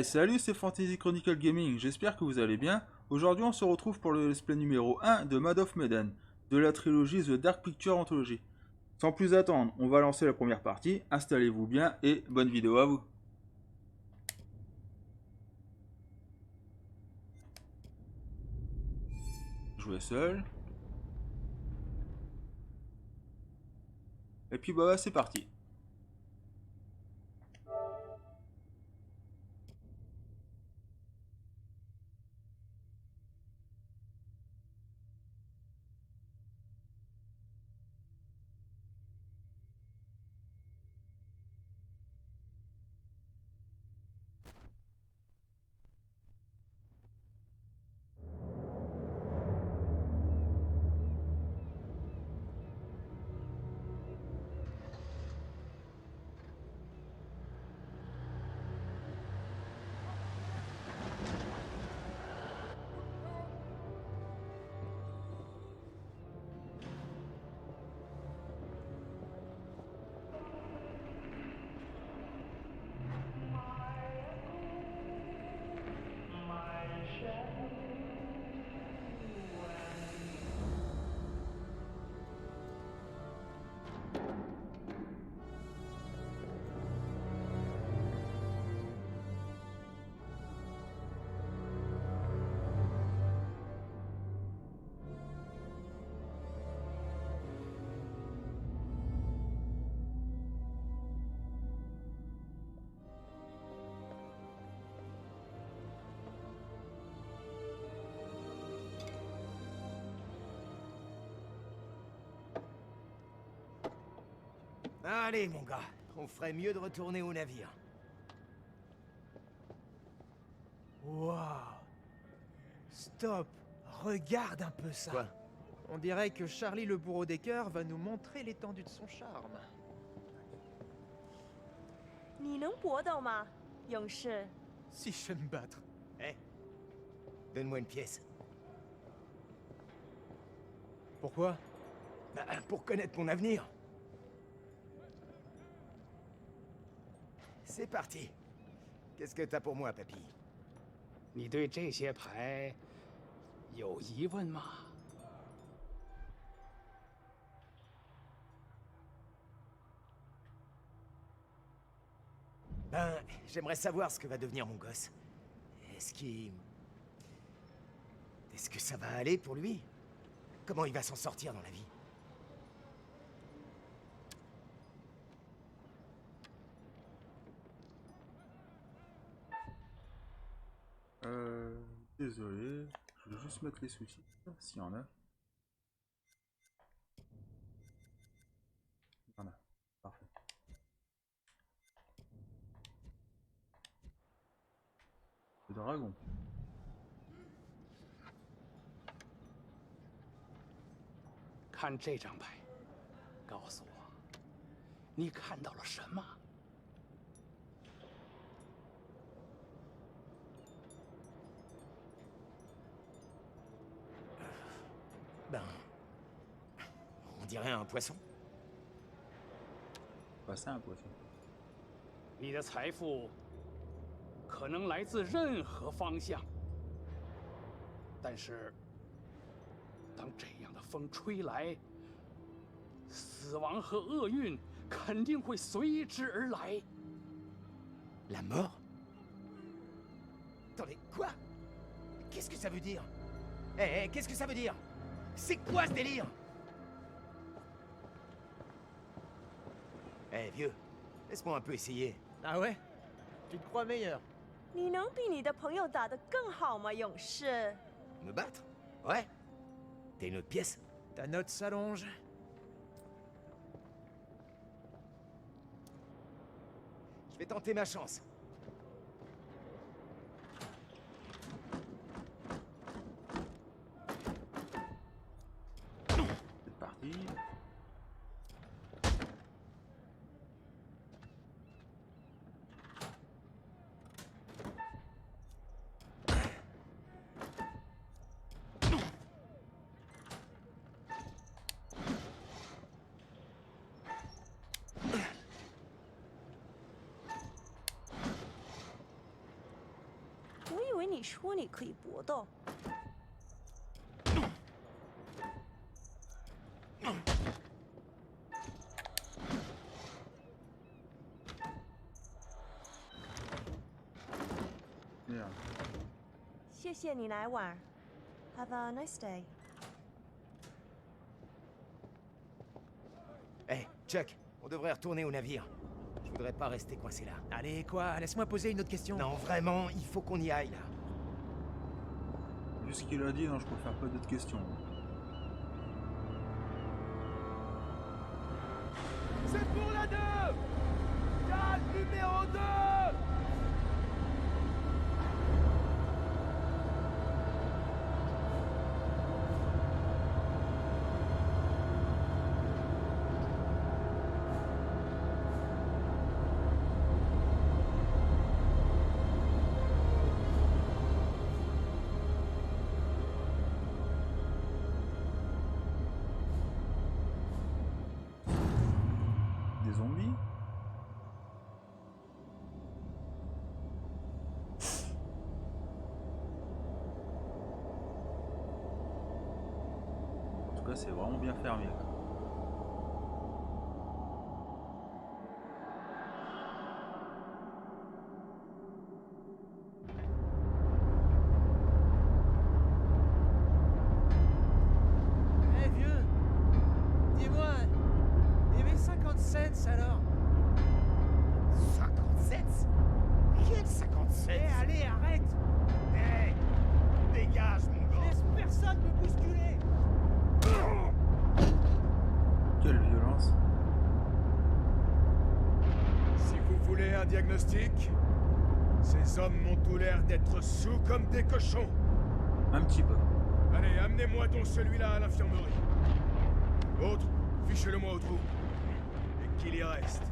Salut, c'est Fantasy Chronicle Gaming, j'espère que vous allez bien. Aujourd'hui, on se retrouve pour le let's play numéro 1 de Mad of Medan, de la trilogie The Dark Picture Anthology. Sans plus attendre, on va lancer la première partie, installez-vous bien et bonne vidéo à vous. Jouer seul. Et puis bah c'est parti. Allez, mon gars, on ferait mieux de retourner au navire. Waouh! Stop! Regarde un peu ça! Quoi? On dirait que Charlie le bourreau des cœurs va nous montrer l'étendue de son charme. 你能搏斗吗，勇士？ Si je vais me battre. Eh? Donne-moi une pièce. Pourquoi? Bah, pour connaître mon avenir. C'est parti. Qu'est-ce que t'as pour moi, papy? 你对这些牌有疑问吗？ Ben, j'aimerais savoir ce que va devenir mon gosse. Est-ce qu'il... Est-ce que ça va aller pour lui? Comment il va s'en sortir dans la vie? Désolé, je vais juste mettre les sous-titres, s'il y en a. Il y en a, parfait. Le dragon. 看这张牌，告诉我，你看到了什么？ Ben... On dirait un poisson. Pas ça un poisson. 你的财富可能来自任何方向，但是当这样的风吹来，死亡和厄运肯定会随之而来。 La mort? Attendez, quoi? Qu'est-ce que ça veut dire? Qu'est-ce que ça veut dire? C'est quoi ce délire? Vieux, laisse-moi un peu essayer. Ah ouais? Tu te crois meilleur? 你能比你的朋友打得更好吗，勇士？ Me battre? Ouais. T'as une autre pièce? Ta note s'allonge. Je vais tenter ma chance. C'est parti. 为你说你可以搏斗。Merde. 谢谢你来玩。Have a nice day. Hé, Chuck, on devrait retourner au navire. Je voudrais pas rester coincé là. Allez, quoi? Laisse-moi poser une autre question. Non, vraiment, il faut qu'on y aille là. Vu ce qu'il a dit, non, je préfère pas d'autres questions. C'est pour la 2! Cale numéro 2! Des zombies? En tout cas, c'est vraiment bien fermé. Eh vieux, dis-moi, il y avait 50 cents alors? 57? Quel 57? Eh allez, arrête! Hé! Dégage, mon gars! Laisse personne me bousculer! Quelle violence! Si vous voulez un diagnostic, ces hommes m'ont tout l'air d'être sous comme des cochons. Un petit peu. Allez, amenez-moi donc celui-là à l'infirmerie. Autre, fichez-le-moi au trou. Et qu'il y reste.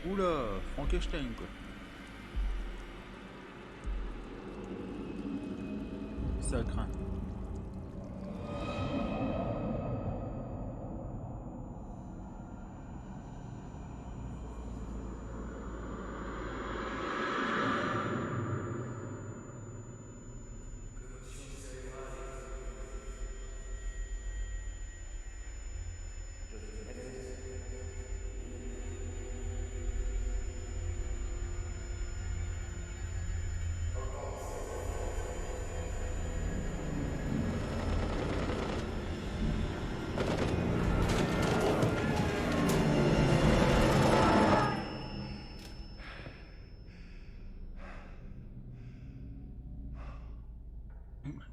Oula, Frankenstein quoi. Ça craint.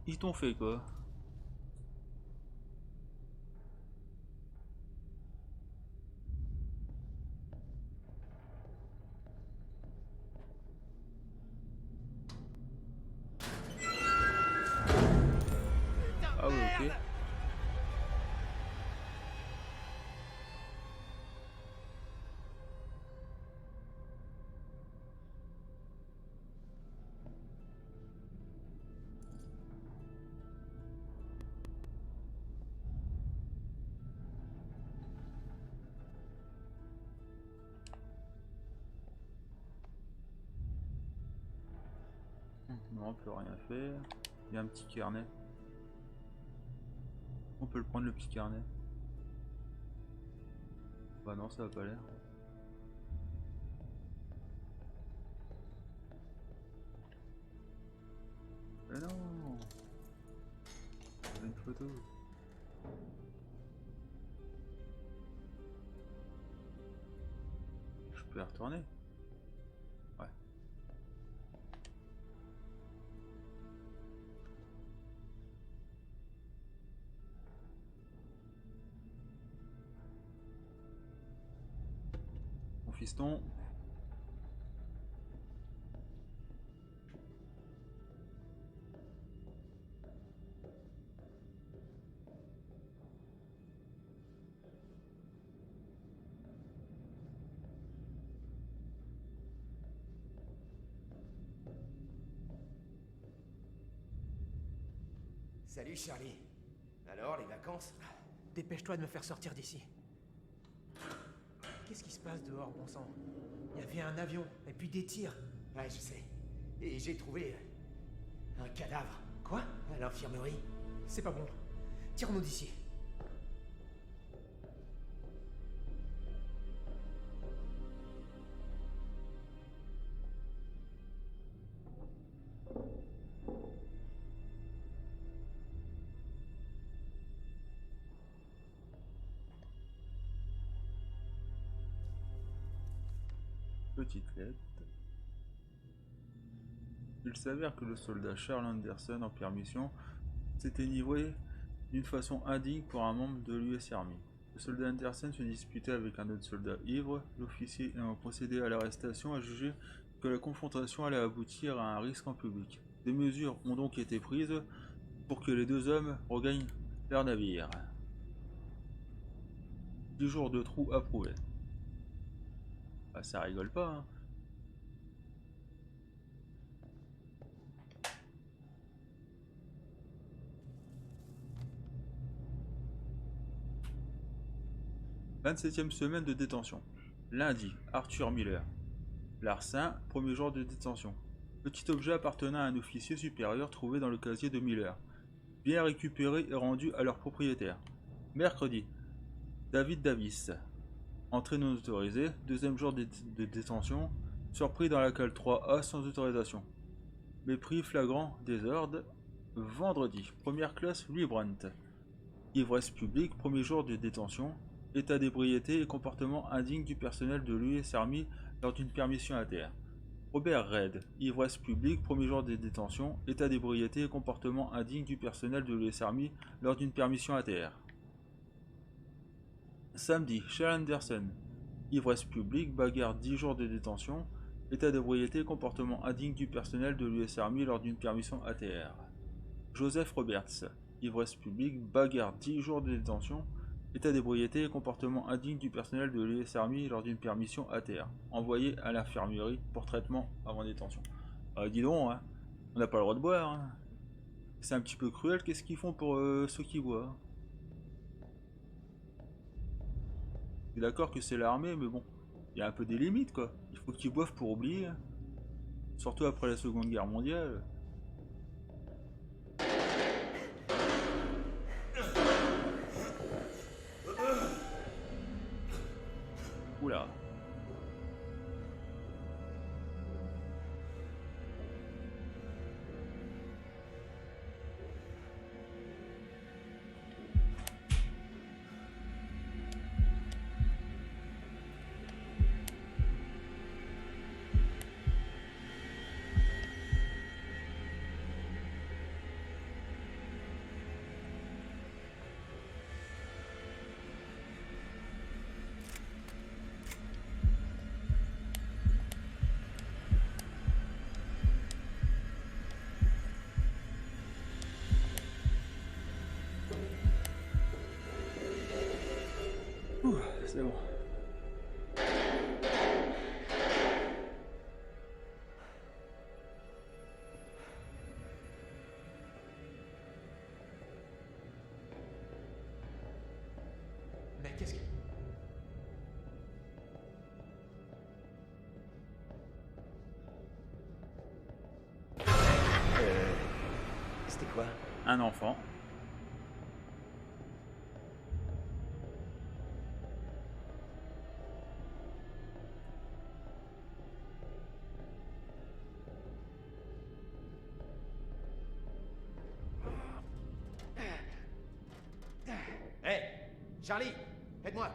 Ils t'ont fait quoi? Ah oui, ok. Non, on peut rien faire. Il y a un petit carnet. On peut le prendre le petit carnet. Bah non, ça va pas l'air. Mais non, j'ai une photo. Je peux y retourner. Ouais. fiston. Salut Charlie. Alors, les vacances? Dépêche-toi de me faire sortir d'ici. Qu'est-ce qui se passe dehors, bon sang? Il y avait un avion, et puis des tirs. Ouais, je sais. Et j'ai trouvé un cadavre. Quoi? À l'infirmerie. C'est pas bon. Tire-nous d'ici. Petite lettre. Il s'avère que le soldat Charles Anderson en permission s'était livré d'une façon indigne pour un membre de l'US Army. Le soldat Anderson se disputait avec un autre soldat ivre. L'officier ayant procédé à l'arrestation a jugé que la confrontation allait aboutir à un risque en public. Des mesures ont donc été prises pour que les deux hommes regagnent leur navire. 10 jours de trou approuvés. Ah, ça rigole pas, hein. « 27e semaine de détention. Lundi, Arthur Miller. Larcin, premier jour de détention. Petit objet appartenant à un officier supérieur trouvé dans le casier de Miller. Bien récupéré et rendu à leur propriétaire. Mercredi, David Davis. Entrée non autorisée, deuxième jour de détention. Surpris dans la cale 3A sans autorisation. Mépris flagrant, désordre. Vendredi, première classe, Louis Brandt. Ivresse publique, premier jour de détention. État d'ébriété et comportement indigne du personnel de l'US Army lors d'une permission ATR. Robert Reid, ivresse publique, premier jour de détention, état d'ébriété et comportement indigne du personnel de l'US Army lors d'une permission ATR. Samedi, Charles Anderson, ivresse publique, bagarre 10 jours de détention, état d'ébriété et comportement indigne du personnel de l'US Army lors d'une permission ATR. Joseph Roberts, ivresse publique, bagarre 10 jours de détention, état d'ébriété et comportement indigne du personnel de l'US Army lors d'une permission ATR. Envoyé à l'infirmerie pour traitement avant détention. Dis donc, hein, on n'a pas le droit de boire. Hein. C'est un petit peu cruel, qu'est-ce qu'ils font pour ceux qui boivent? Je suis d'accord que c'est l'armée, mais bon, il y a un peu des limites, quoi. Il faut qu'ils boivent pour oublier. Hein. Surtout après la Seconde Guerre mondiale. Oula. C'est bon. Mais qu'est-ce que... C'était quoi? Un enfant. Charlie, aide-moi.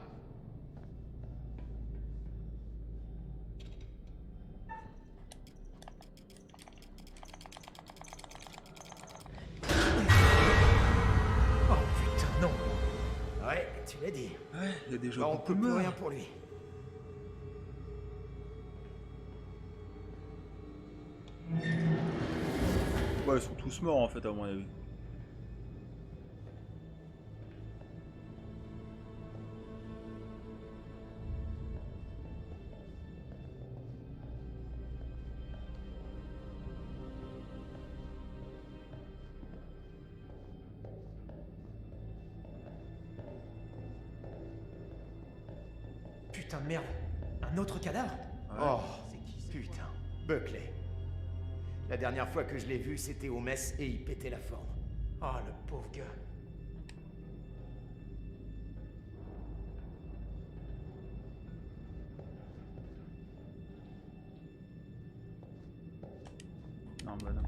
Oh putain, non. Ouais, tu l'as dit. Ouais, il y a des gens Bah, on beaucoup peut plus meurent. rien pour lui. Ouais, ils sont tous morts en fait, à mon avis. Putain de merde. Un autre cadavre? Oh, C'est qui ça? putain. Buckley. La dernière fois que je l'ai vu, c'était au mess et il pétait la forme. Oh, le pauvre gars. Non, bah non.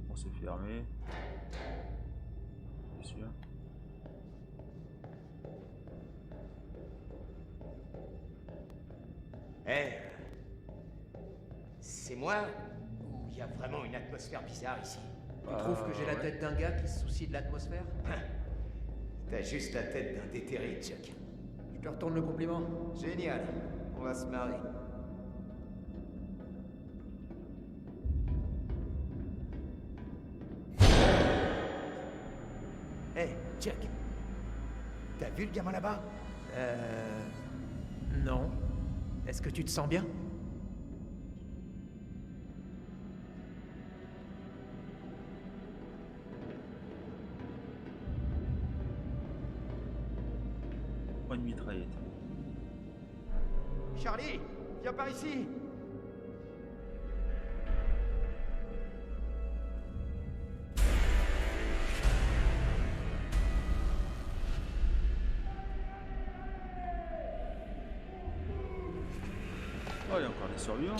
Bon, c'est fermé. C'est sûr. Eh, c'est moi ou il y a vraiment une atmosphère bizarre ici? Tu trouves que j'ai la ouais. tête d'un gars qui se soucie de l'atmosphère? T'as juste la tête d'un déterré, Chuck. Je te retourne le compliment. Génial, on va se marrer. Hey, Chuck. T'as vu le gamin là-bas? Non. Est-ce que tu te sens bien? Pas une mitraillette. Charlie, viens par ici. Oh, il y a encore des survivants.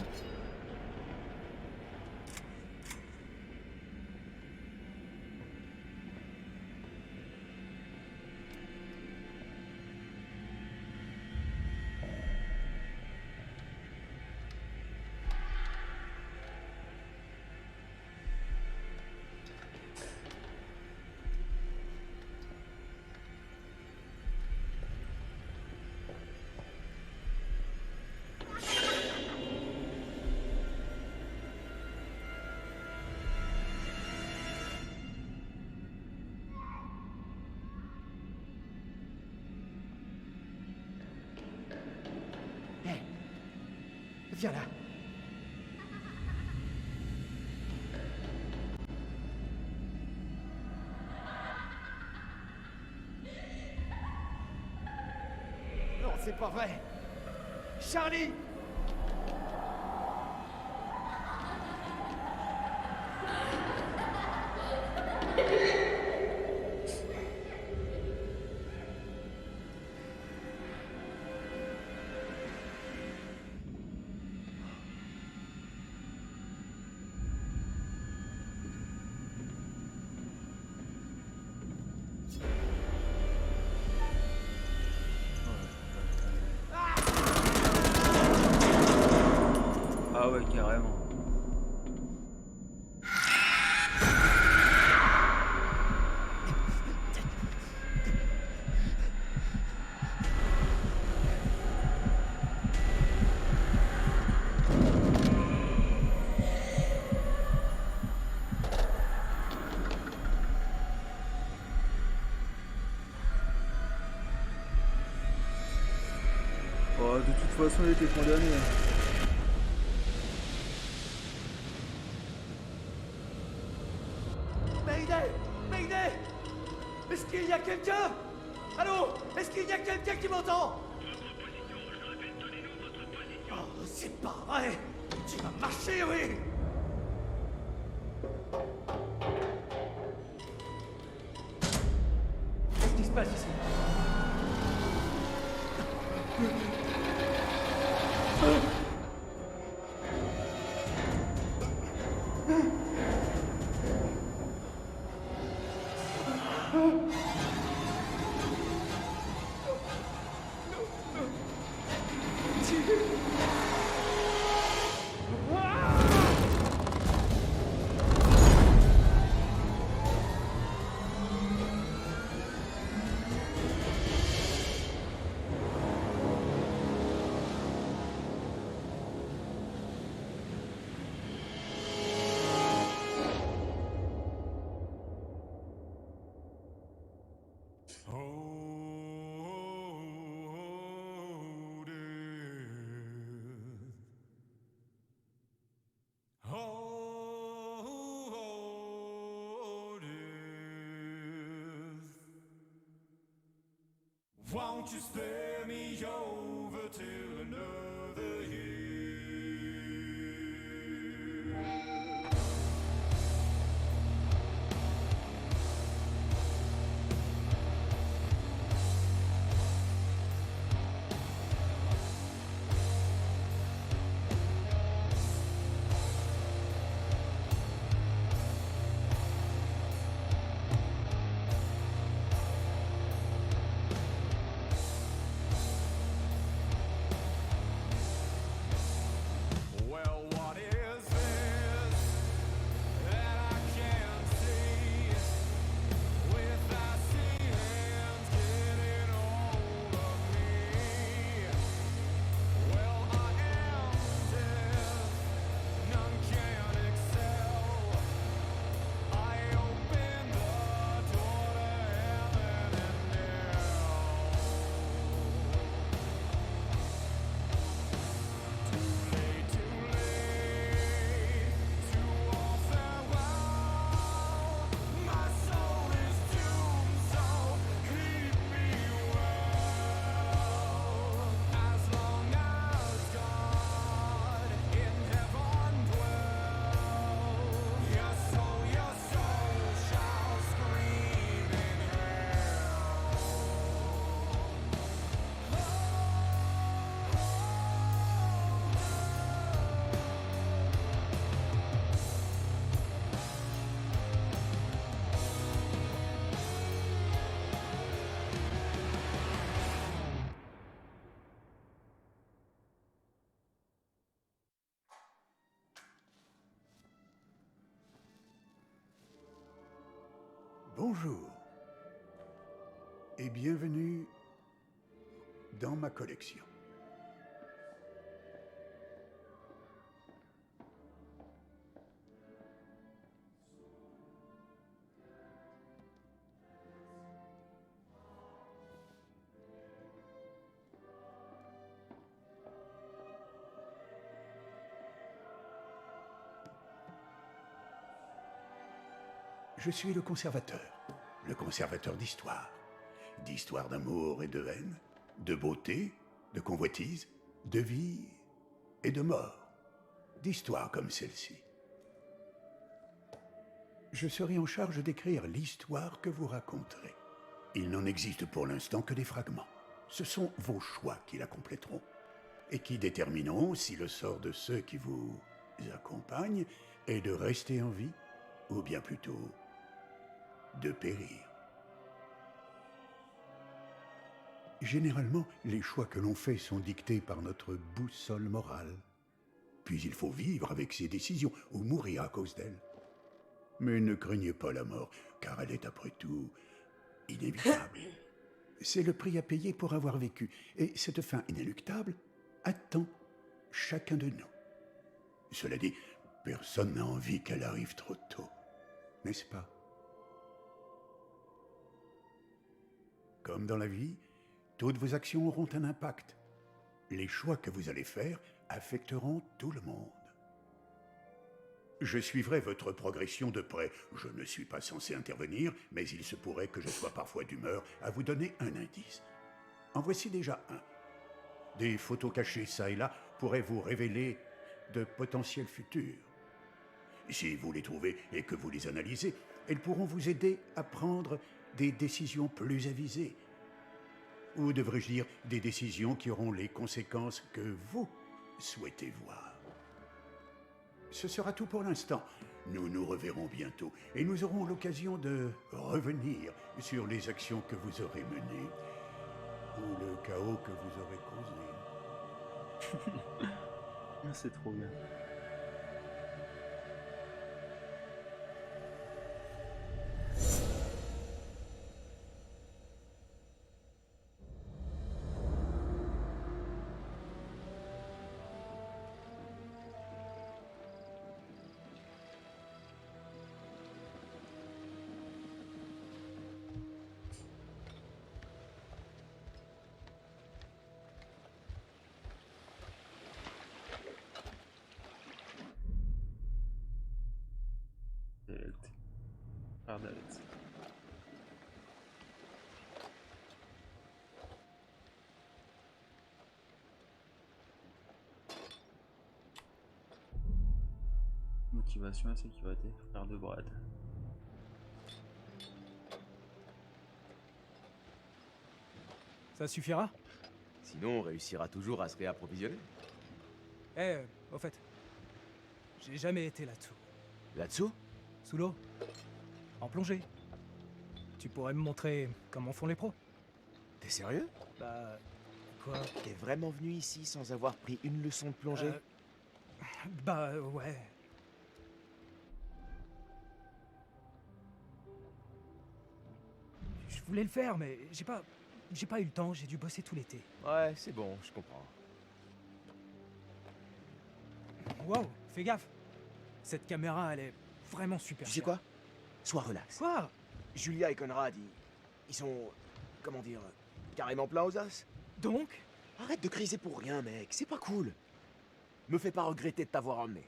Hey, viens là. Non, c'est pas vrai. Charlie! Ah ouais, carrément. Oh, de toute façon, il était condamné. Mayday! Mayday! Est-ce qu'il y a quelqu'un? Allô? Est-ce qu'il y a quelqu'un qui m'entend? Oh, c'est pas vrai! Tu vas marcher, oui! Qu'est-ce qui se passe ici? Won't you spare me over till another year? Well, what is this that I can't see? With icy hands getting hold of me. Well, I am deaf, none can excel. I open the door to heaven and hell. Too late to all farewell. My soul is doomed, so keep me well. As long as God in heaven dwells, your soul shall scream in hell. Bonjour et bienvenue dans ma collection. Je suis le conservateur d'histoire. D'histoire d'amour et de haine, de beauté, de convoitise, de vie et de mort. D'histoires comme celle-ci. Je serai en charge d'écrire l'histoire que vous raconterez. Il n'en existe pour l'instant que des fragments. Ce sont vos choix qui la compléteront et qui détermineront si le sort de ceux qui vous accompagnent est de rester en vie ou bien plutôt de périr. Généralement, les choix que l'on fait sont dictés par notre boussole morale. Puis il faut vivre avec ses décisions ou mourir à cause d'elles. Mais ne craignez pas la mort, car elle est après tout inévitable. C'est le prix à payer pour avoir vécu, et cette fin inéluctable attend chacun de nous. Cela dit, personne n'a envie qu'elle arrive trop tôt, n'est-ce pas? Comme dans la vie, toutes vos actions auront un impact. Les choix que vous allez faire affecteront tout le monde. Je suivrai votre progression de près. Je ne suis pas censé intervenir, mais il se pourrait que je sois parfois d'humeur à vous donner un indice. En voici déjà un. Des photos cachées ça et là pourraient vous révéler de potentiels futurs. Si vous les trouvez et que vous les analysez, elles pourront vous aider à prendre des décisions plus avisées. Ou devrais-je dire des décisions qui auront les conséquences que vous souhaitez voir. Ce sera tout pour l'instant. Nous nous reverrons bientôt et nous aurons l'occasion de revenir sur les actions que vous aurez menées ou le chaos que vous aurez causé. Ah, c'est trop bien. Alex. Motivation, c'est qui va être frère de Brad. Ça suffira? Sinon, on réussira toujours à se réapprovisionner. Au fait, j'ai jamais été là-dessous. Là-dessous? Sous l'eau. En plongée. Tu pourrais me montrer comment font les pros? T'es sérieux? Bah... Quoi? T'es vraiment venu ici sans avoir pris une leçon de plongée? Bah ouais. Je voulais le faire, mais j'ai pas eu le temps, j'ai dû bosser tout l'été. Ouais, c'est bon, je comprends. Wow, fais gaffe. Cette caméra, elle est vraiment super. Tu sais quoi? Sois relax. Quoi? Julia et Conrad, ils sont... comment dire... carrément pleins aux as. Donc? Arrête de criser pour rien, mec, c'est pas cool. Me fais pas regretter de t'avoir emmené.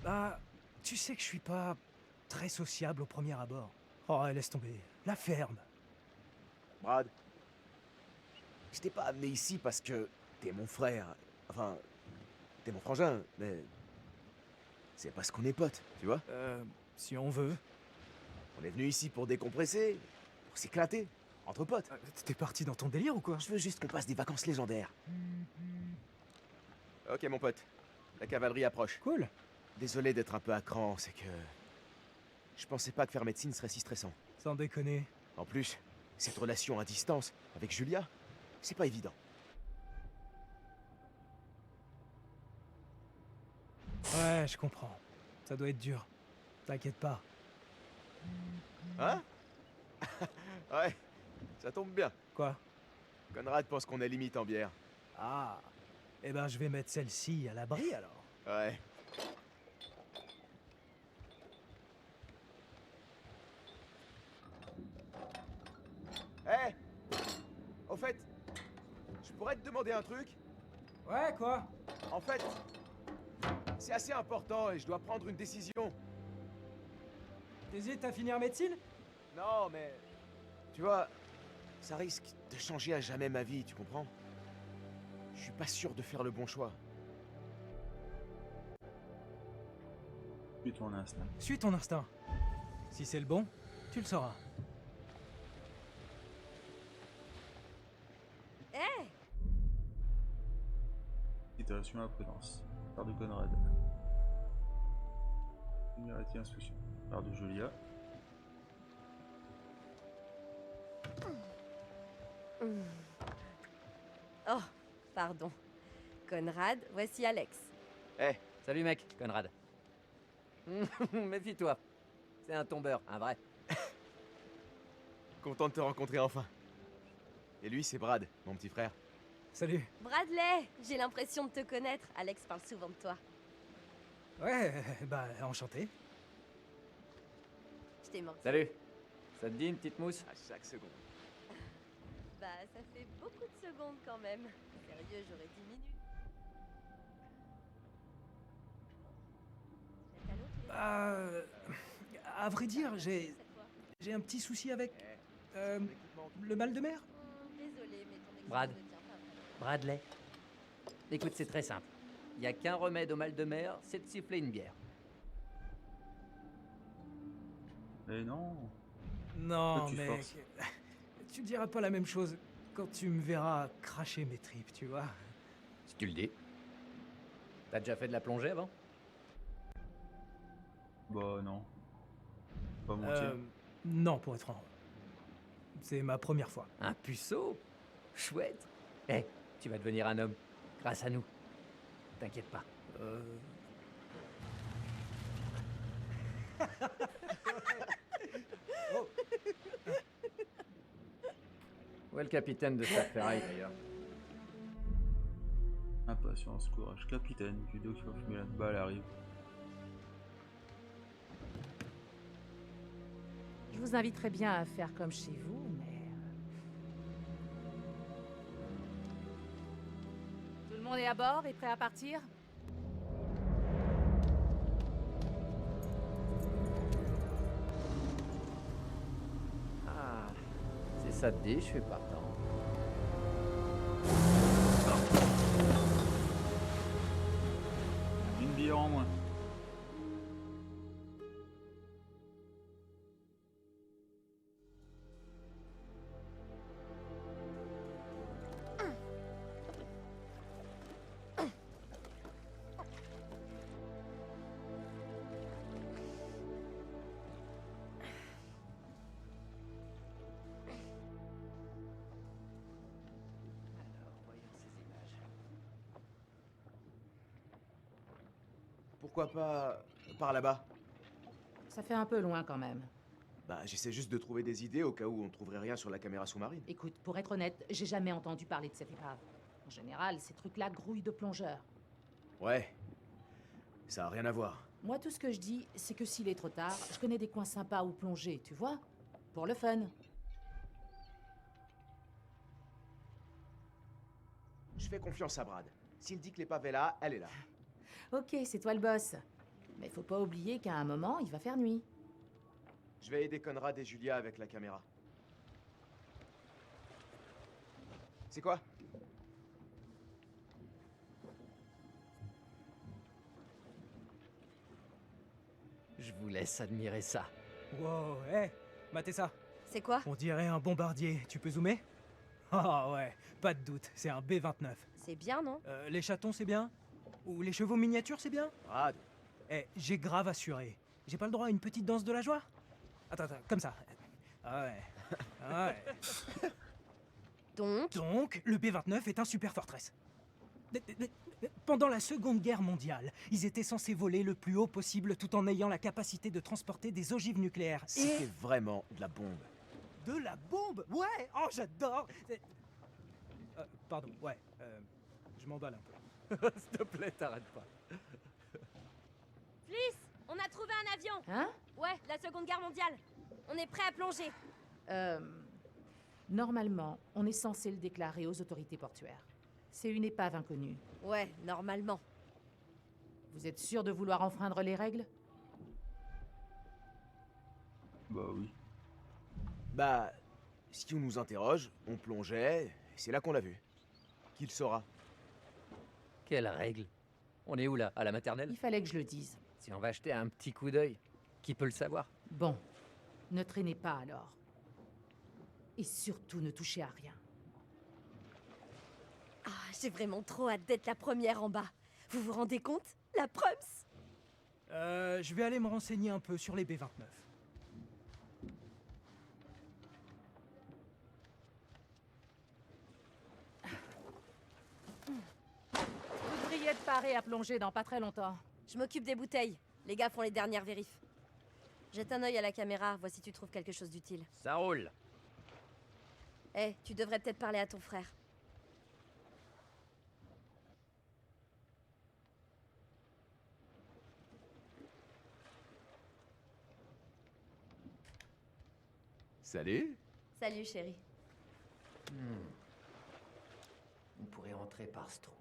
Bah, tu sais que je suis pas très sociable au premier abord. Oh, laisse tomber. La ferme. Brad, je t'ai pas amené ici parce que t'es mon frère. Enfin, t'es mon frangin, mais... c'est parce qu'on est potes, tu vois? Si on veut. On est venu ici pour décompresser, pour s'éclater, entre potes. T'es parti dans ton délire ou quoi? Je veux juste qu'on passe des vacances légendaires. Ok, mon pote. La cavalerie approche. Cool. Désolé d'être un peu à cran, c'est que... je pensais pas que faire médecine serait si stressant. Sans déconner. En plus, cette relation à distance avec Julia, c'est pas évident. Ouais, je comprends. Ça doit être dur. T'inquiète pas. Hein? Ouais, ça tombe bien. Quoi? Conrad pense qu'on est limite en bière. Ah. Eh ben, je vais mettre celle-ci à l'abri alors. Ouais. Hé! Au fait, je pourrais te demander un truc? Ouais, quoi? En fait, c'est assez important et je dois prendre une décision. T'hésites à finir médecine? Non, mais... tu vois, ça risque de changer à jamais ma vie, tu comprends? Je suis pas sûr de faire le bon choix. Suis ton instinct. Suis ton instinct. Si c'est le bon, tu le sauras. Hé! Citation à prudence. Frère de Conrad. Lumière insouciant. Frère de Julia. Oh, pardon. Conrad, voici Alex. Eh, Salut mec, Conrad. Méfie-toi. C'est un tombeur, un vrai. content de te rencontrer enfin. Et lui, c'est Brad, mon petit frère. Salut. Bradley, j'ai l'impression de te connaître. Alex parle souvent de toi. Ouais, bah, enchanté. Je t'ai menti. Salut. Ça te dit une petite mousse? À chaque seconde. Bah, ça fait beaucoup de secondes quand même. Sérieux, j'aurais 10 minutes. À vrai dire, j'ai un petit souci avec... le mal de mer. Désolé, mais ton Brad. exemple ne tient pas vraiment. Bradley. Écoute, c'est très simple. Il n'y a qu'un remède au mal de mer, c'est de siffler une bière. Mais non. Non, tu mec. forces. Tu diras pas la même chose quand tu me verras cracher mes tripes, tu vois. Si tu le dis. T'as déjà fait de la plongée avant? Bah non. Pas mentir. Non, pour être franc. C'est ma première fois. Un puceau? Chouette. Eh, tu vas devenir un homme. Grâce à nous. T'inquiète pas. Où est le capitaine de cette ferraille d'ailleurs? Impatience, courage. Capitaine, du dos qui va fumer la balle arrive. Je vous inviterais bien à faire comme chez vous, mais... Tout le monde est à bord et prêt à partir? Ah, si ça te dit, je suis partant. Une bière en moins. Pourquoi pas par là-bas? Ça fait un peu loin quand même. Bah, j'essaie juste de trouver des idées au cas où on ne trouverait rien sur la caméra sous-marine. Écoute, pour être honnête, j'ai jamais entendu parler de cette épave. En général, ces trucs-là grouillent de plongeurs. Ouais. Ça a rien à voir. Moi, tout ce que je dis, c'est que s'il est trop tard, je connais des coins sympas où plonger, tu vois? Pour le fun. Je fais confiance à Brad. S'il dit que l'épave est là, elle est là. Ok, c'est toi le boss. Mais faut pas oublier qu'à un moment, il va faire nuit. Je vais aider Conrad et Julia avec la caméra. C'est quoi? Je vous laisse admirer ça. Wow, hé, matez ça. C'est quoi? On dirait un bombardier. Tu peux zoomer? Ah ouais, pas de doute, c'est un B-29. C'est bien, non? Les chatons, c'est bien? Ou les chevaux miniatures, c'est bien? Brad, Eh, j'ai grave assuré. J'ai pas le droit à une petite danse de la joie? Attends, comme ça. Ah ouais. Ah ouais. Donc, le B-29 est un super fortress. Pendant la Seconde Guerre mondiale, ils étaient censés voler le plus haut possible tout en ayant la capacité de transporter des ogives nucléaires. c'était vraiment de la bombe. De la bombe? Ouais! Oh, j'adore! Pardon, ouais. Je m'emballe un peu. S'il te plaît, t'arrêtes pas. Fliss, on a trouvé un avion. Hein? Ouais, la Seconde Guerre mondiale. On est prêt à plonger. Normalement, on est censé le déclarer aux autorités portuaires. C'est une épave inconnue. Ouais, normalement. Vous êtes sûr de vouloir enfreindre les règles? Bah oui. Bah, si on nous interroge, on plongeait, et c'est là qu'on l'a vu. Qui le saura? Quelle règle? On est où là? À la maternelle? Il fallait que je le dise. Si on va jeter un petit coup d'œil, qui peut le savoir? Bon, ne traînez pas alors. Et surtout ne touchez à rien. Ah, j'ai vraiment trop hâte d'être la première en bas. Vous vous rendez compte? La Prums? Je vais aller me renseigner un peu sur les B-29. Vous devriez être paré à plonger dans pas très longtemps. Je m'occupe des bouteilles. Les gars font les dernières vérifs. Jette un œil à la caméra, vois si tu trouves quelque chose d'utile. Ça roule. Eh, tu devrais peut-être parler à ton frère. Salut. Salut, chérie. On pourrait entrer par ce trou.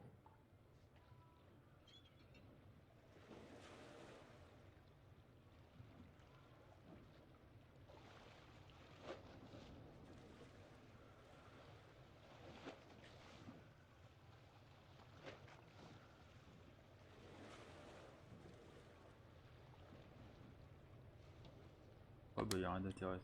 Ah bah y a rien d'intéressant.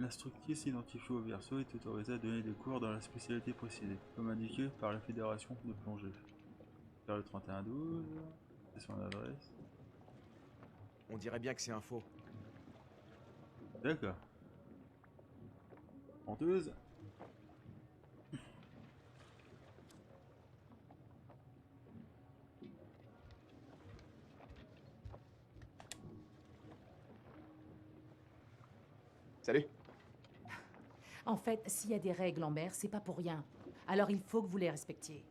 L'instructrice identifiée au verso est autorisée à donner des cours dans la spécialité précisée, comme indiqué par la Fédération de plongée. Vers le 31-12, c'est son adresse. On dirait bien que c'est un faux. D'accord. Honteuse. Salut. En fait, s'il y a des règles en mer, c'est pas pour rien. Alors il faut que vous les respectiez.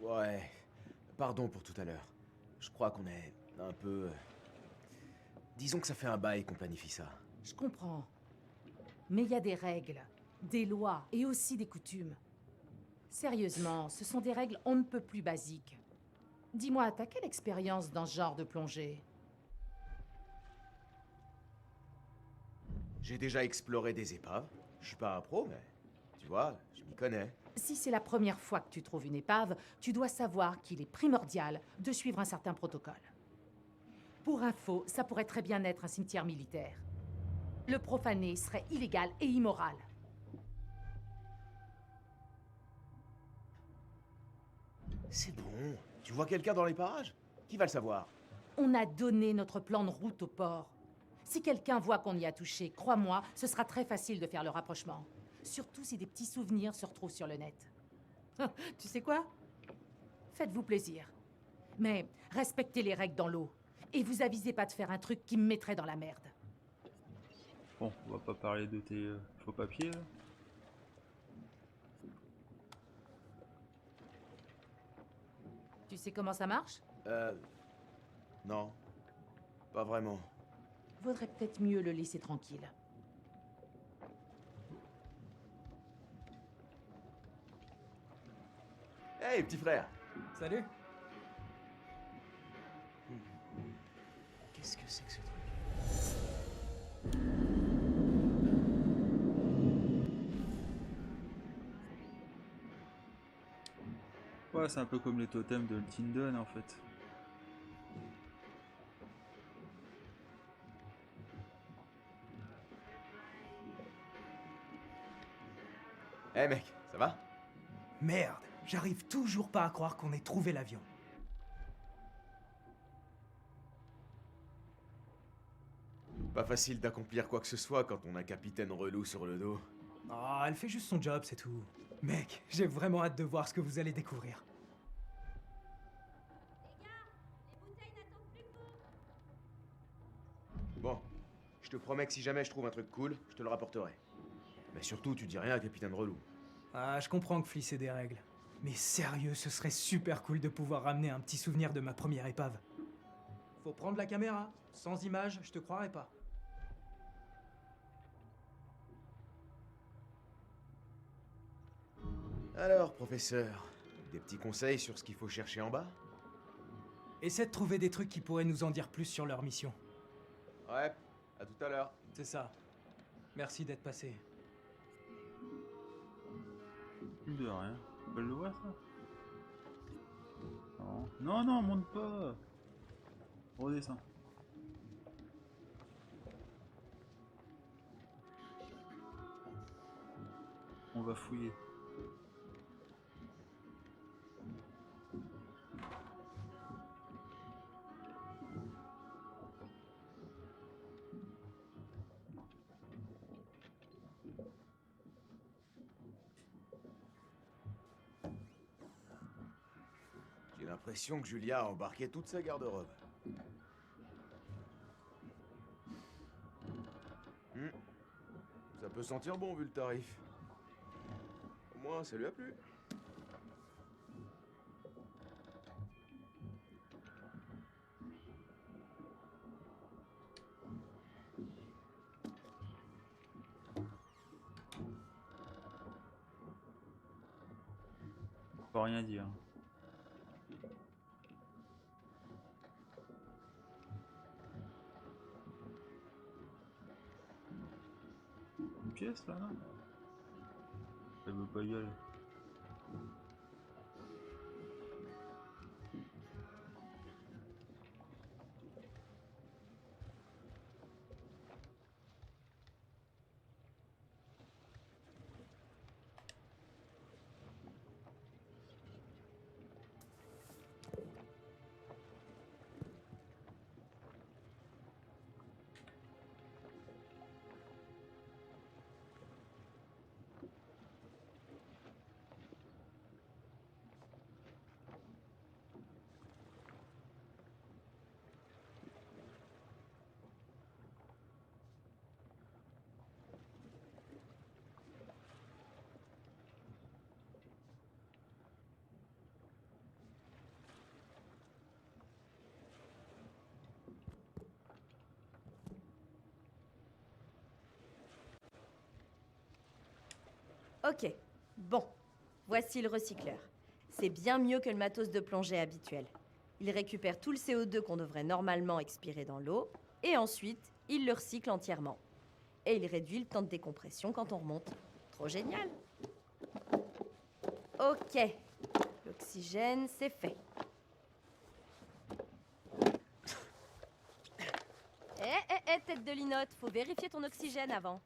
Ouais. Pardon pour tout à l'heure. Je crois qu'on est un peu... Disons que ça fait un bail qu'on planifie ça. Je comprends. Mais il y a des règles, des lois et aussi des coutumes. Sérieusement, ce sont des règles on ne peut plus basiques. Dis-moi, t'as quelle expérience dans ce genre de plongée? J'ai déjà exploré des épaves. Je suis pas un pro, mais... Tu vois, je m'y connais. Si c'est la première fois que tu trouves une épave, tu dois savoir qu'il est primordial de suivre un certain protocole. Pour info, ça pourrait très bien être un cimetière militaire. Le profaner serait illégal et immoral. C'est bon. Tu vois quelqu'un dans les parages? Qui va le savoir? On a donné notre plan de route au port. Si quelqu'un voit qu'on y a touché, crois-moi, ce sera très facile de faire le rapprochement. Surtout si des petits souvenirs se retrouvent sur le net. Tu sais quoi? Faites-vous plaisir. Mais respectez les règles dans l'eau. Et vous avisez pas de faire un truc qui me mettrait dans la merde. Bon, on va pas parler de tes faux papiers là. Tu sais comment ça marche? Non. Pas vraiment. Vaudrait peut-être mieux le laisser tranquille. Hey, petit frère! Salut. Qu'est-ce que c'est que ce truc? Ouais, c'est un peu comme les totems de Tinden en fait. Eh mec, ça va? Merde, j'arrive toujours pas à croire qu'on ait trouvé l'avion. Pas facile d'accomplir quoi que ce soit quand on a un capitaine relou sur le dos. Ah, elle fait juste son job, c'est tout. Mec, j'ai vraiment hâte de voir ce que vous allez découvrir. Bon, je te promets que si jamais je trouve un truc cool, je te le rapporterai. Mais surtout, tu dis rien à capitaine relou. Ah, je comprends que Fliss ait des règles. Mais sérieux, ce serait super cool de pouvoir ramener un petit souvenir de ma première épave. Faut prendre la caméra. Sans image, je te croirais pas. Alors, professeur, des petits conseils sur ce qu'il faut chercher en bas? Essaie de trouver des trucs qui pourraient nous en dire plus sur leur mission. Ouais, à tout à l'heure. C'est ça. Merci d'être passé. De rien. On peut le voir ça? Non. Non, non, monte pas. Redescends. On va fouiller. J'ai l'impression que Julia a embarqué toute sa garde-robe. Ça peut sentir bon vu le tarif. Au moins, ça lui a plu. Faut rien dire. Une pièce là, non? Elle veut pas y aller. Ok, bon. Voici le recycleur. C'est bien mieux que le matos de plongée habituel. Il récupère tout le CO2 qu'on devrait normalement expirer dans l'eau, et ensuite, il le recycle entièrement. Et il réduit le temps de décompression quand on remonte. Trop génial! Ok, l'oxygène, c'est fait. Tête de linotte, faut vérifier ton oxygène avant.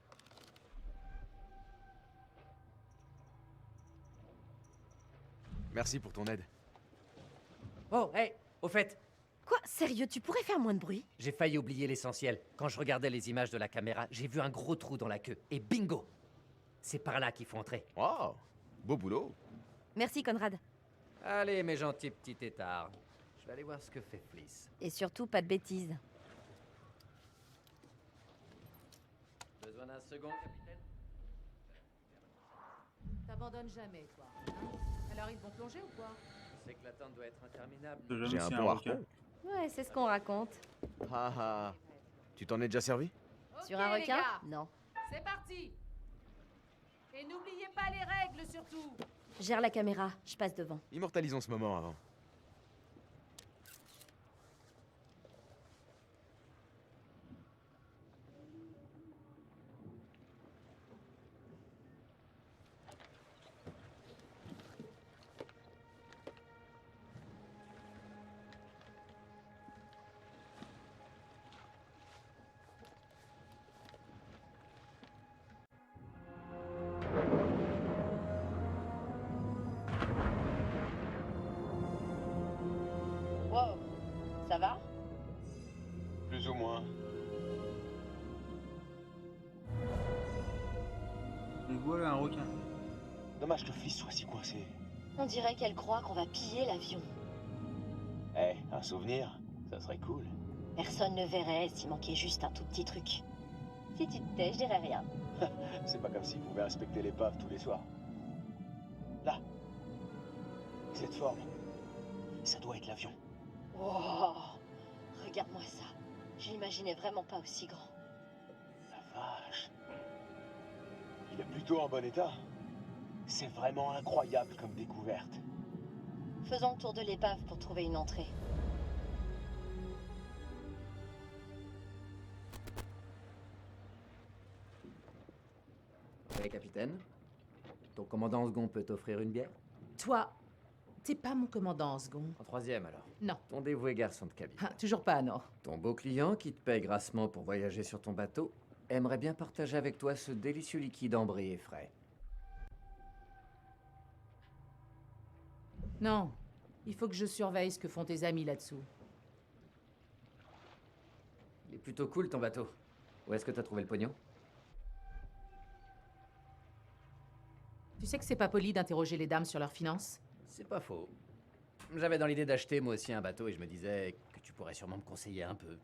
Merci pour ton aide. Oh, hey, au fait, Quoi? Sérieux, tu pourrais faire moins de bruit? j'ai failli oublier l'essentiel. Quand je regardais les images de la caméra, j'ai vu un gros trou dans la queue. Et bingo! C'est par là qu'il faut entrer. Wow, beau boulot. Merci, Conrad. Allez, mes gentils petits têtards. Je vais aller voir ce que fait Fliss. Et surtout, pas de bêtises. Besoin d'un second, capitaine? T'abandonnes jamais, toi. Hein? Alors ils vont plonger ou quoi? Je sais que l'attente doit être interminable. J'ai jamais J'ai un seen bon requin. harpon. Ouais, c'est ce qu'on raconte. Ah ah. Tu t'en es déjà servi? Sur un Ok, les requin? gars, Non. c'est parti. Et n'oubliez pas les règles surtout. Gère la caméra, je passe devant. Immortalisons ce moment avant. Wow, ça va? Plus ou moins. Et voilà un requin. Dommage que Fliss soit si coincé. On dirait qu'elle croit qu'on va piller l'avion. Eh, un souvenir, ça serait cool. Personne ne verrait s'il manquait juste un tout petit truc. Si tu te tais, je dirais rien. C'est pas comme s'il pouvait inspecter l'épave tous les soirs. Là. Cette forme. Ça doit être l'avion. Oh, regarde-moi ça. Je l'imaginais vraiment pas aussi grand. La vache. Il est plutôt en bon état. C'est vraiment incroyable comme découverte. Faisons le tour de l'épave pour trouver une entrée. Hey, capitaine. Ton commandant second peut t'offrir une bière? Toi, t'es pas mon commandant en second. En troisième, alors. Non. Ton dévoué garçon de cabine. Ah, toujours pas, non. Ton beau client, qui te paye grassement pour voyager sur ton bateau, aimerait bien partager avec toi ce délicieux liquide ambré et frais. Non. Il faut que je surveille ce que font tes amis là-dessous. Il est plutôt cool, ton bateau. Où est-ce que t'as trouvé le pognon? Tu sais que c'est pas poli d'interroger les dames sur leurs finances? C'est pas faux. J'avais dans l'idée d'acheter moi aussi un bateau et je me disais que tu pourrais sûrement me conseiller un peu.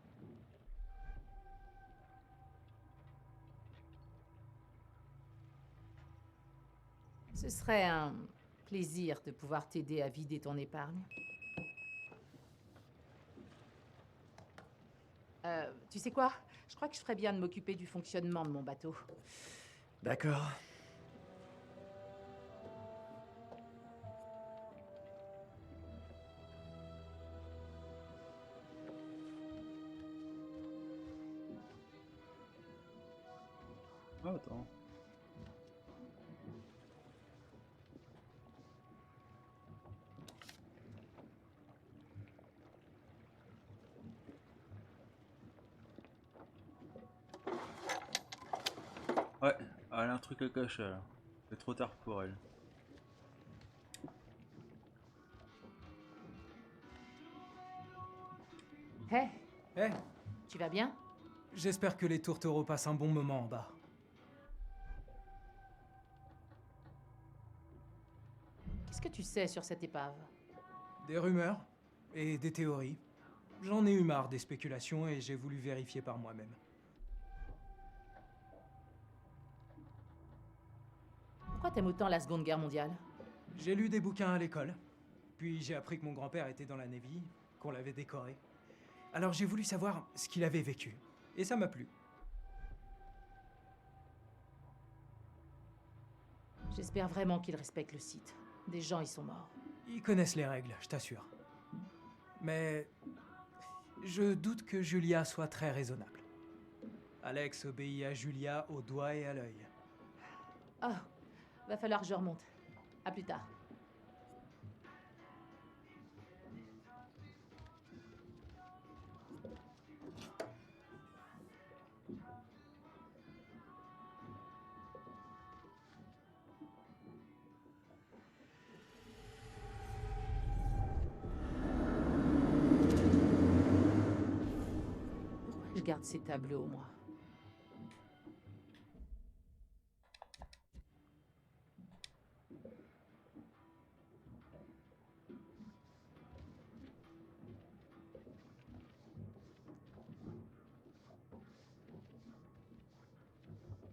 Ce serait un plaisir de pouvoir t'aider à vider ton épargne. Tu sais quoi? Je crois que je ferais bien de m'occuper du fonctionnement de mon bateau. D'accord. Ah, attends. Ouais, elle a un truc à cacher là. C'est trop tard pour elle. Hé, Eh, tu vas bien? j'espère que les tourtereaux passent un bon moment en bas. Qu'est-ce que tu sais sur cette épave? Des rumeurs et des théories. J'en ai eu marre des spéculations et j'ai voulu vérifier par moi-même. Pourquoi t'aimes autant la Seconde Guerre mondiale? J'ai lu des bouquins à l'école, puis j'ai appris que mon grand-père était dans la Navy, qu'on l'avait décoré. Alors j'ai voulu savoir ce qu'il avait vécu, et ça m'a plu. J'espère vraiment qu'ils respectent le site. Des gens y sont morts. Ils connaissent les règles, je t'assure. Mais je doute que Julia soit très raisonnable. Alex obéit à Julia au doigt et à l'œil. Oh, va falloir que je remonte. À plus tard. Pourquoi je garde ces tableaux, moi?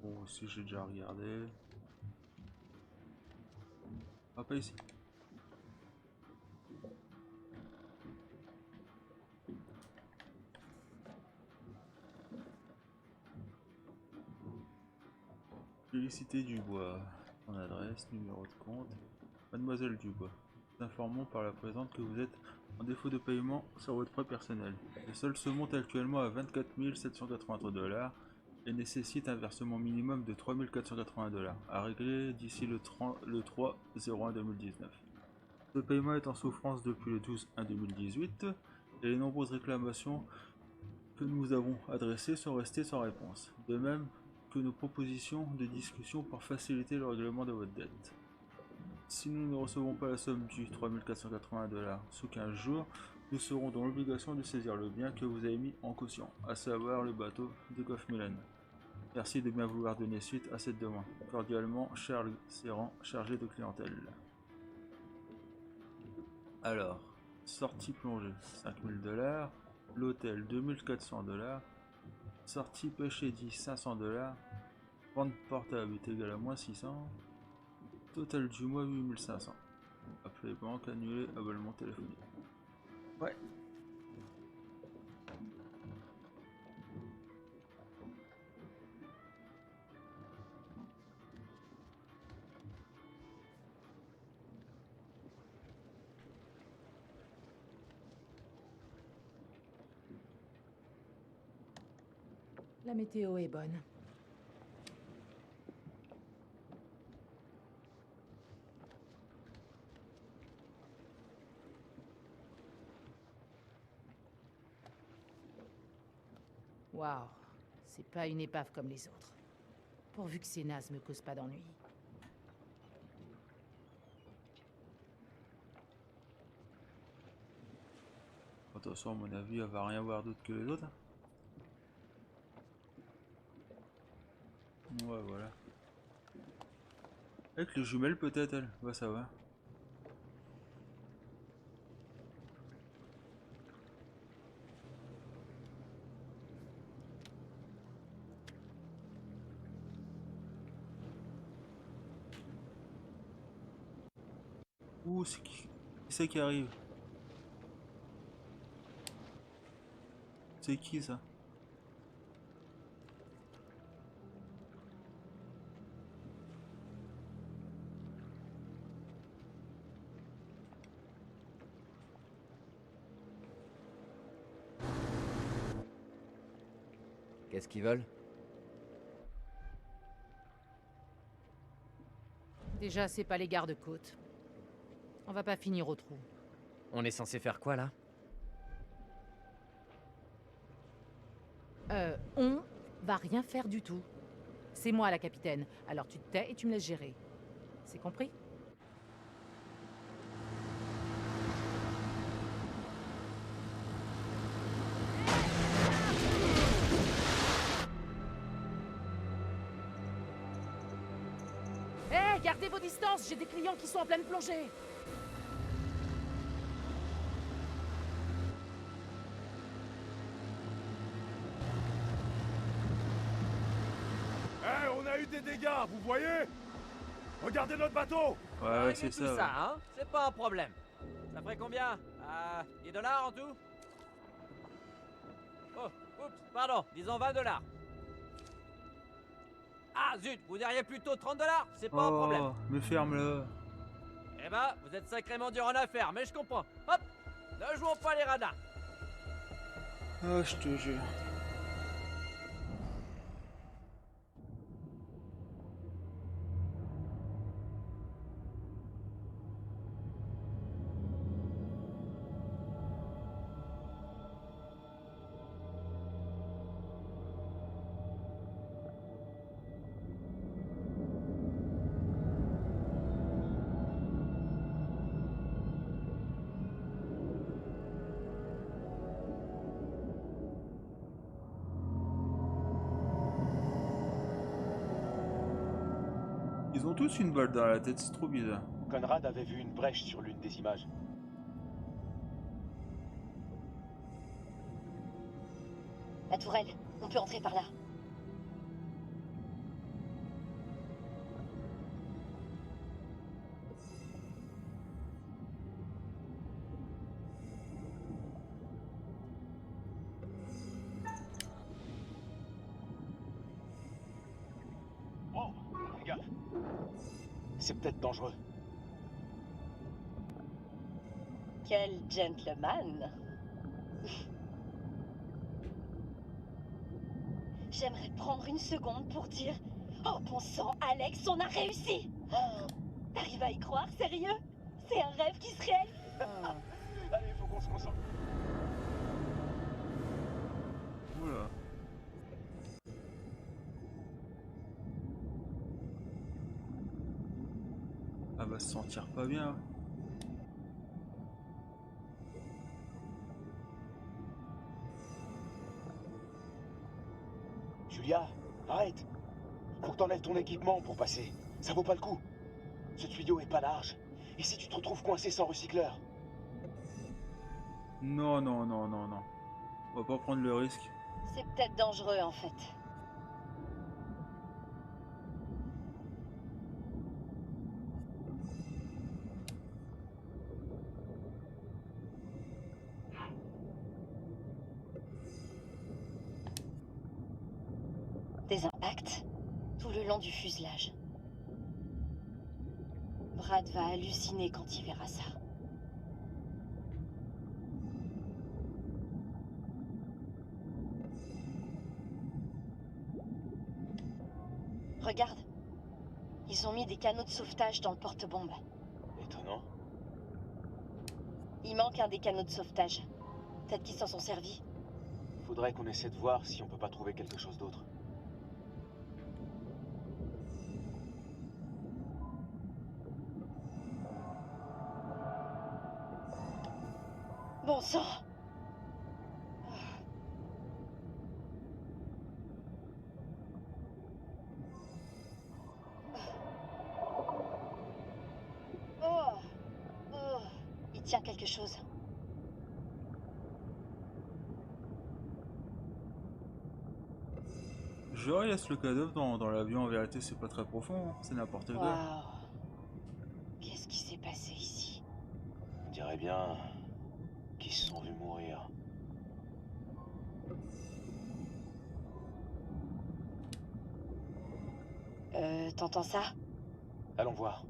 Bon, aussi j'ai déjà regardé. Ah, pas ici. Félicité Dubois. Son adresse, numéro de compte. Mademoiselle Dubois. Nous informons par la présente que vous êtes en défaut de paiement sur votre prêt personnel. Le solde se monte actuellement à 24 783 $ et nécessite un versement minimum de 3 480 $ à régler d'ici le 3/01/2019. Ce paiement est en souffrance depuis le 12/1/2018 et les nombreuses réclamations que nous avons adressées sont restées sans réponse. De même que nos propositions de discussion pour faciliter le règlement de votre dette. Si nous ne recevons pas la somme du 3 480 $ sous 15 jours, nous serons dans l'obligation de saisir le bien que vous avez mis en caution, à savoir le bateau de Goffmillen. Merci de bien vouloir donner suite à cette demande. Cordialement, Charles Serrand, chargé de clientèle. Alors, sortie plongée, 5000 $, l'hôtel 2400 $, sortie pêche et 10, 500 $, vente portable est égale à moins 600, total du mois 8500. Appelez banque, annuler abonnement téléphonique. Ouais. La météo est bonne. Waouh, c'est pas une épave comme les autres. Pourvu que ces nazes me causent pas d'ennui. De toute façon, à mon avis, elle va rien voir d'autre que les autres. Ouais, voilà. Avec les jumelles, peut-être, elle. Ouais, ça va. Ouh, c'est qui c'est qui arrive? C'est qui ça? Qu'est-ce qu'ils veulent? Déjà, c'est pas les gardes-côtes. On va pas finir au trou. On est censé faire quoi, là? On va rien faire du tout. C'est moi la capitaine, alors tu te tais et tu me laisses gérer. C'est compris? Hé, gardez vos distances, j'ai des clients qui sont en pleine plongée. On a eu des dégâts, vous voyez? Regardez notre bateau! Ouais, c'est tout ça. ça, hein? C'est pas un problème. Ça ferait combien? 10 $ en tout? Oh, oups, pardon, disons 20 $. Ah zut, vous diriez plutôt 30 $, c'est pas un problème. Oh, mais ferme-le. Eh ben, vous êtes sacrément dur en affaires, mais je comprends. Hop, ne jouons pas les radins. Ah, je te jure. Ils ont tous une balle dans la tête, c'est trop bizarre. Conrad avait vu une brèche sur l'une des images. La tourelle, on peut entrer par là. Oh, fais gaffe. C'est peut-être dangereux. Quel gentleman. J'aimerais prendre une seconde pour dire... Oh bon sang, Alex, on a réussi. T'arrives à y croire, sérieux? C'est un rêve qui se réalise. Allez, faut qu'on se concentre. Oula. Elle va se sentir pas bien. Julia, arrête. Faut que t'enlèves ton équipement pour passer. Ça vaut pas le coup. Ce tuyau est pas large. Et si tu te retrouves coincé sans recycleur? Non, non, non, non, non. On va pas prendre le risque. C'est peut-être dangereux, en fait. Des impacts tout le long du fuselage. Brad va halluciner quand il verra ça. Regarde, ils ont mis des canaux de sauvetage dans le porte-bombe. Étonnant. Il manque un des canaux de sauvetage. Peut-être qu'ils s'en sont servis. Faudrait qu'on essaie de voir si on peut pas trouver quelque chose d'autre. Bon sang! Il tient quelque chose. Je laisse le cadavre dans l'avion, en vérité c'est pas très profond, hein. C'est n'importe quoi. Waouh! Qu'est-ce qui s'est passé ici? On dirait bien qu'ils se sont vus mourir. T'entends ça? Allons voir.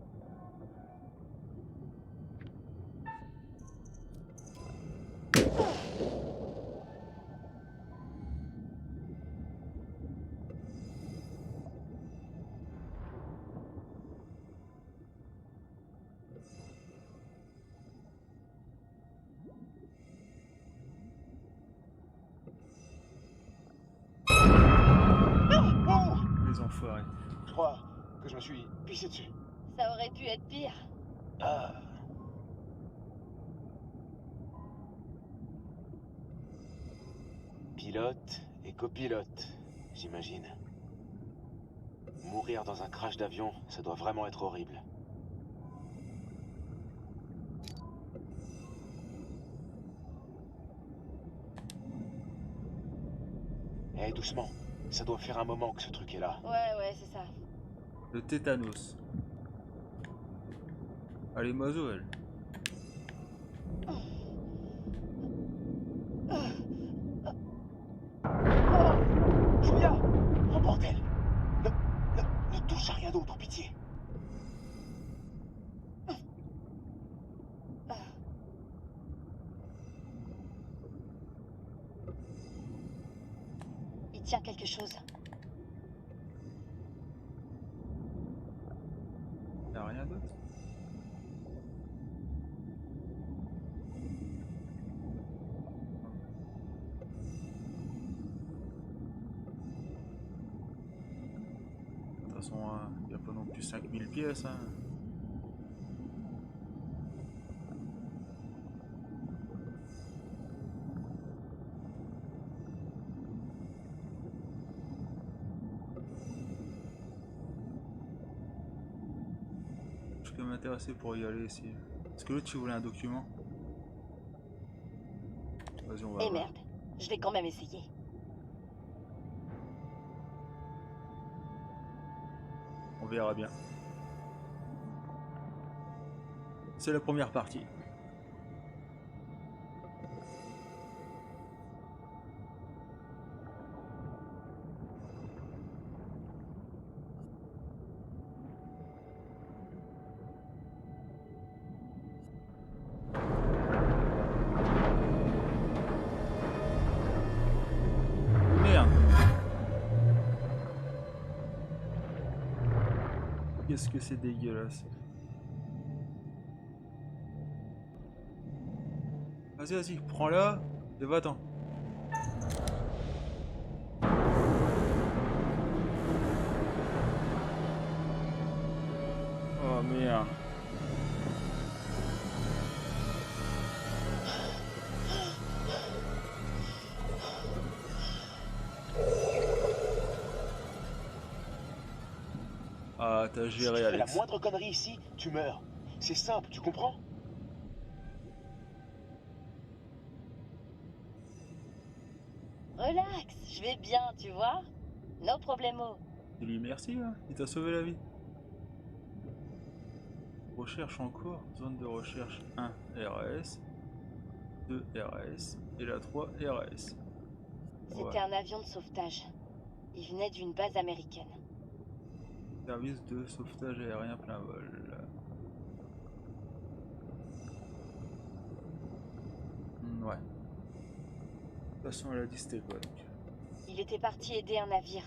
Les enfoirés. Je crois que je me suis pissé dessus. Ça aurait pu être pire. Ah. Pilote et copilote, j'imagine. Mourir dans un crash d'avion, ça doit vraiment être horrible. Eh, doucement. Ça doit faire un moment que ce truc est là. Ouais, c'est ça. Le tétanos. Allez, Mazo, elle. Julia! Oh bordel! Ne tiens quelque chose. Y'a rien d'autre? De toute façon, il n'y a pas non plus 5000 pièces. Hein. Je suis quand même intéressé pour y aller ici. Est-ce que l'autre tu voulais un document? Vas-y, on va. Eh voir. merde, je vais quand même essayer. On verra bien. C'est la première partie. Merde. Qu'est-ce que c'est dégueulasse. Vas-y, vas-y, prends-la et va-t'en. Oh merde. Ah, t'as Si géré, tu fais la Alex. moindre connerie ici, tu meurs. C'est simple, tu comprends? Relax, je vais bien, tu vois. No problemo. Dis-lui merci, hein. Il t'a sauvé la vie. Recherche en cours, zone de recherche 1 RAS, 2 RAS et la 3 RAS. C'était un avion de sauvetage. Il venait d'une base américaine. Service de sauvetage aérien plein vol. Ouais. De toute façon, elle a dit c'était quoi donc. Il était parti aider un navire.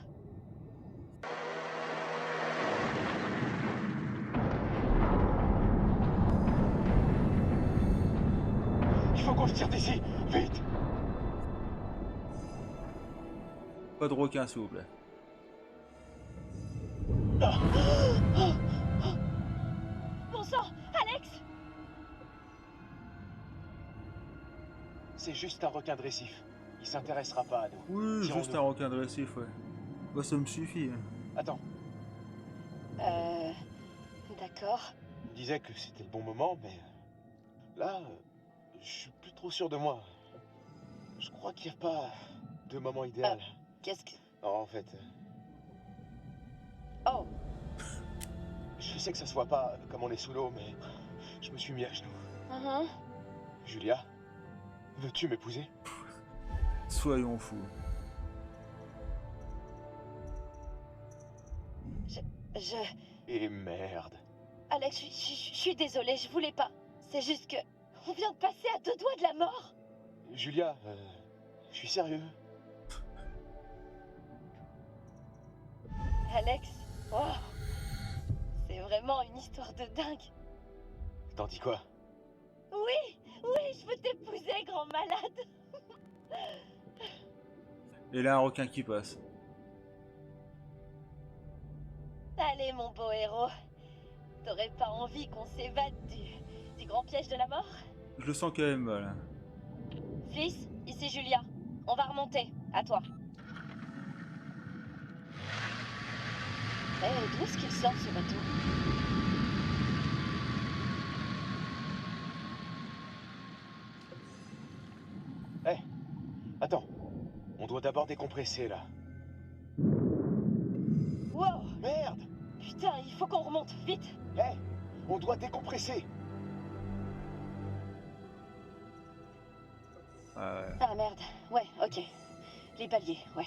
Il faut qu'on se tire d'ici, vite! Pas de requin, s'il vous plaît. Bon sang, Alex! C'est juste un requin de récif. Il s'intéressera pas à nous. Oui, Tirons-nous. juste un requin de récif, ouais. Bah, ça me suffit. Hein. Attends, D'accord. il me disait que c'était le bon moment, mais... Là, je suis plus trop sûr de moi. Je crois qu'il n'y a pas de moment idéal. Qu'est-ce que... Non, en fait... Oh, Je sais que ça se voit pas comme on est sous l'eau, mais... Je me suis mis à genoux. Julia, veux-tu m'épouser? Soyons fous. je... Et merde. Alex, je suis désolée, je voulais pas. C'est juste que... On vient de passer à 2 doigts de la mort. Julia, je suis sérieux. Alex, oh, c'est vraiment une histoire de dingue. T'en dis quoi? Oui, je veux t'épouser, grand malade. Et là, un requin qui passe. Allez, mon beau héros. T'aurais pas envie qu'on s'évade du grand piège de la mort? Je le sens quand même mal. Hein. Fils, ici Julia. On va remonter. À toi. D'où est-ce qu'il sort ce bateau? Hé, attends. On doit d'abord décompresser, là. Wow! Merde! Putain, il faut qu'on remonte, vite! Hé, on doit décompresser. Ah merde, ouais, ok. Les paliers, ouais.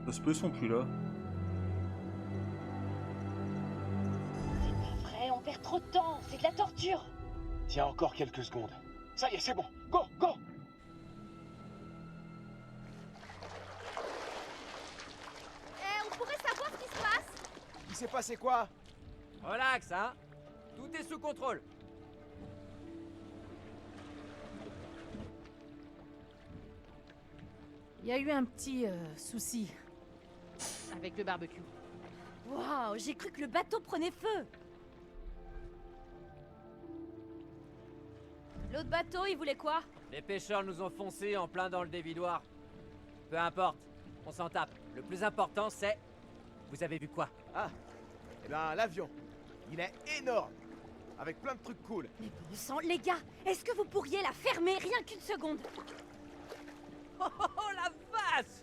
Ça se peut, ils sont plus là. C'est pas vrai, on perd trop de temps, c'est de la torture. Tiens encore quelques secondes. Ça y est, c'est bon. Go, go! On pourrait savoir ce qui se passe? Il s'est passé quoi? Relax, hein. Tout est sous contrôle. Il y a eu un petit souci avec le barbecue. Waouh, j'ai cru que le bateau prenait feu. L'autre bateau, il voulait quoi? Les pêcheurs nous ont foncé en plein dans le dévidoir. Peu importe, on s'en tape. Le plus important, c'est... Vous avez vu quoi? Ah, eh ben l'avion. Il est énorme. Avec plein de trucs cool. Mais bon sang, les gars, est-ce que vous pourriez la fermer rien qu'une seconde? Oh la vache!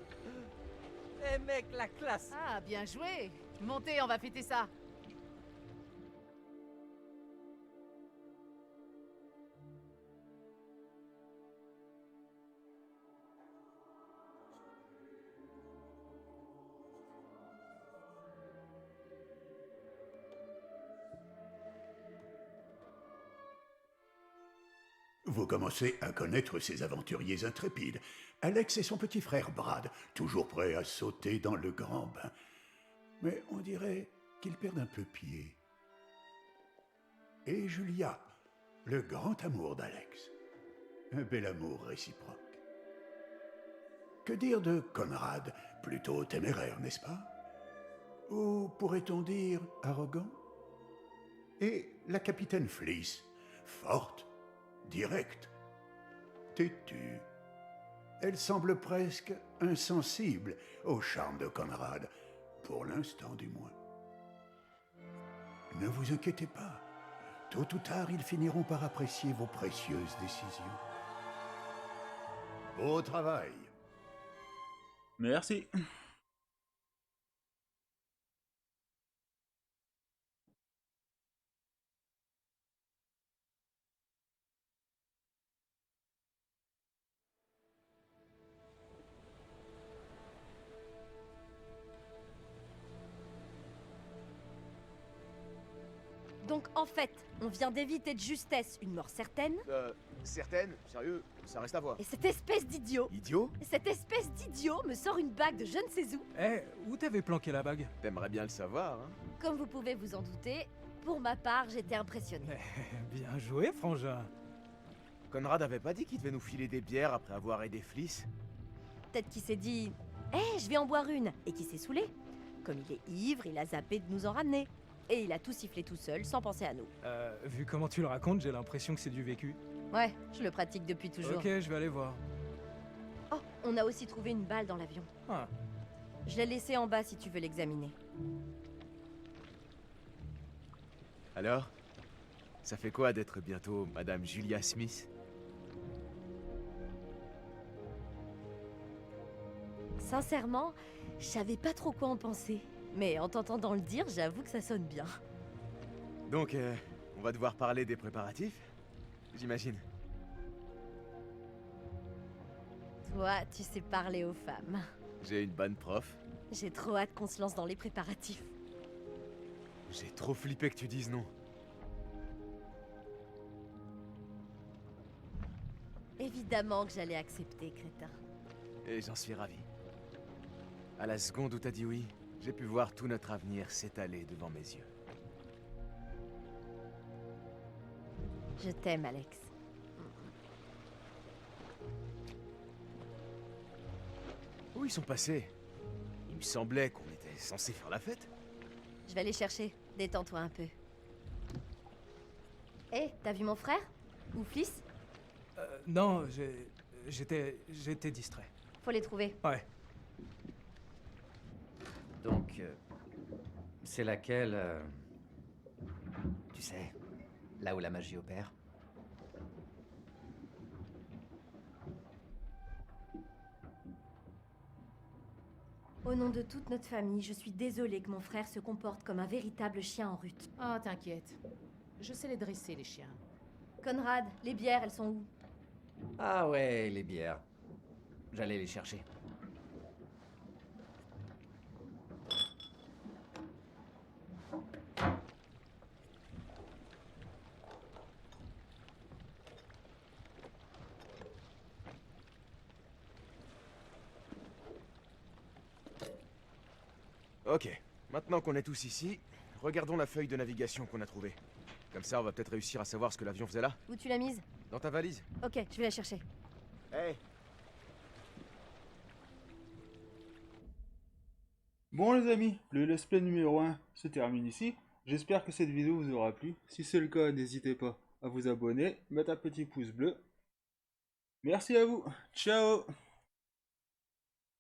Eh mec, la classe! Ah, bien joué. Montez, on va fêter ça. Vous commencez à connaître ces aventuriers intrépides. Alex et son petit frère Brad, toujours prêts à sauter dans le grand bain. Mais on dirait qu'ils perdent un peu pied. Et Julia, le grand amour d'Alex. Un bel amour réciproque. Que dire de Conrad, plutôt téméraire, n'est-ce pas? Ou pourrait-on dire arrogant? Et la capitaine Fleece, forte, directe, têtue. Elle semble presque insensible au charme de Conrad, pour l'instant du moins. Ne vous inquiétez pas, tôt ou tard ils finiront par apprécier vos précieuses décisions. Beau travail. Merci. Donc en fait, on vient d'éviter de justesse une mort certaine. Certaine? Sérieux? Ça reste à voir. Et cette espèce d'idiot. Idiot? Cette espèce d'idiot me sort une bague de je ne sais où. Eh, où t'avais planqué la bague? T'aimerais bien le savoir, hein? Comme vous pouvez vous en douter, pour ma part, j'étais impressionnée. Bien joué, frangin. Conrad avait pas dit qu'il devait nous filer des bières après avoir aidé Fleece? Peut-être qu'il s'est dit « je vais en boire une » et qu'il s'est saoulé. Comme il est ivre, il a zappé de nous en ramener. Et il a tout sifflé tout seul, sans penser à nous. Vu comment tu le racontes, j'ai l'impression que c'est du vécu. Ouais, je le pratique depuis toujours. Ok, je vais aller voir. Oh, on a aussi trouvé une balle dans l'avion. Ah. Je l'ai laissée en bas si tu veux l'examiner. Alors? Ça fait quoi d'être bientôt Madame Julia Smith? Sincèrement, je savais pas trop quoi en penser. Mais en t'entendant le dire, j'avoue que ça sonne bien. Donc, on va devoir parler des préparatifs? J'imagine. Toi, tu sais parler aux femmes. J'ai une bonne prof. J'ai trop hâte qu'on se lance dans les préparatifs. J'ai trop flippé que tu dises non. Évidemment que j'allais accepter, crétin. Et j'en suis ravi. À la seconde où t'as dit oui, j'ai pu voir tout notre avenir s'étaler devant mes yeux. Je t'aime, Alex. Où ils sont passés? Il me semblait qu'on était censé faire la fête. Je vais aller chercher. Détends-toi un peu. Hé, t'as vu mon frère? Ou Fleece? Non, j'étais distrait. Faut les trouver. Ouais. Donc, c'est laquelle tu sais, là où la magie opère? Au nom de toute notre famille, je suis désolée que mon frère se comporte comme un véritable chien en rut. Oh, t'inquiète. Je sais les dresser, les chiens. Conrad, les bières, elles sont où? Ah ouais, les bières. J'allais les chercher. Ok, maintenant qu'on est tous ici, regardons la feuille de navigation qu'on a trouvée. Comme ça, on va peut-être réussir à savoir ce que l'avion faisait là. Où tu l'as mise? Dans ta valise. Ok, je vais la chercher. Hey. Bon les amis, le let's play numéro 1 se termine ici. J'espère que cette vidéo vous aura plu. Si c'est le cas, n'hésitez pas à vous abonner, mettre un petit pouce bleu. Merci à vous, ciao.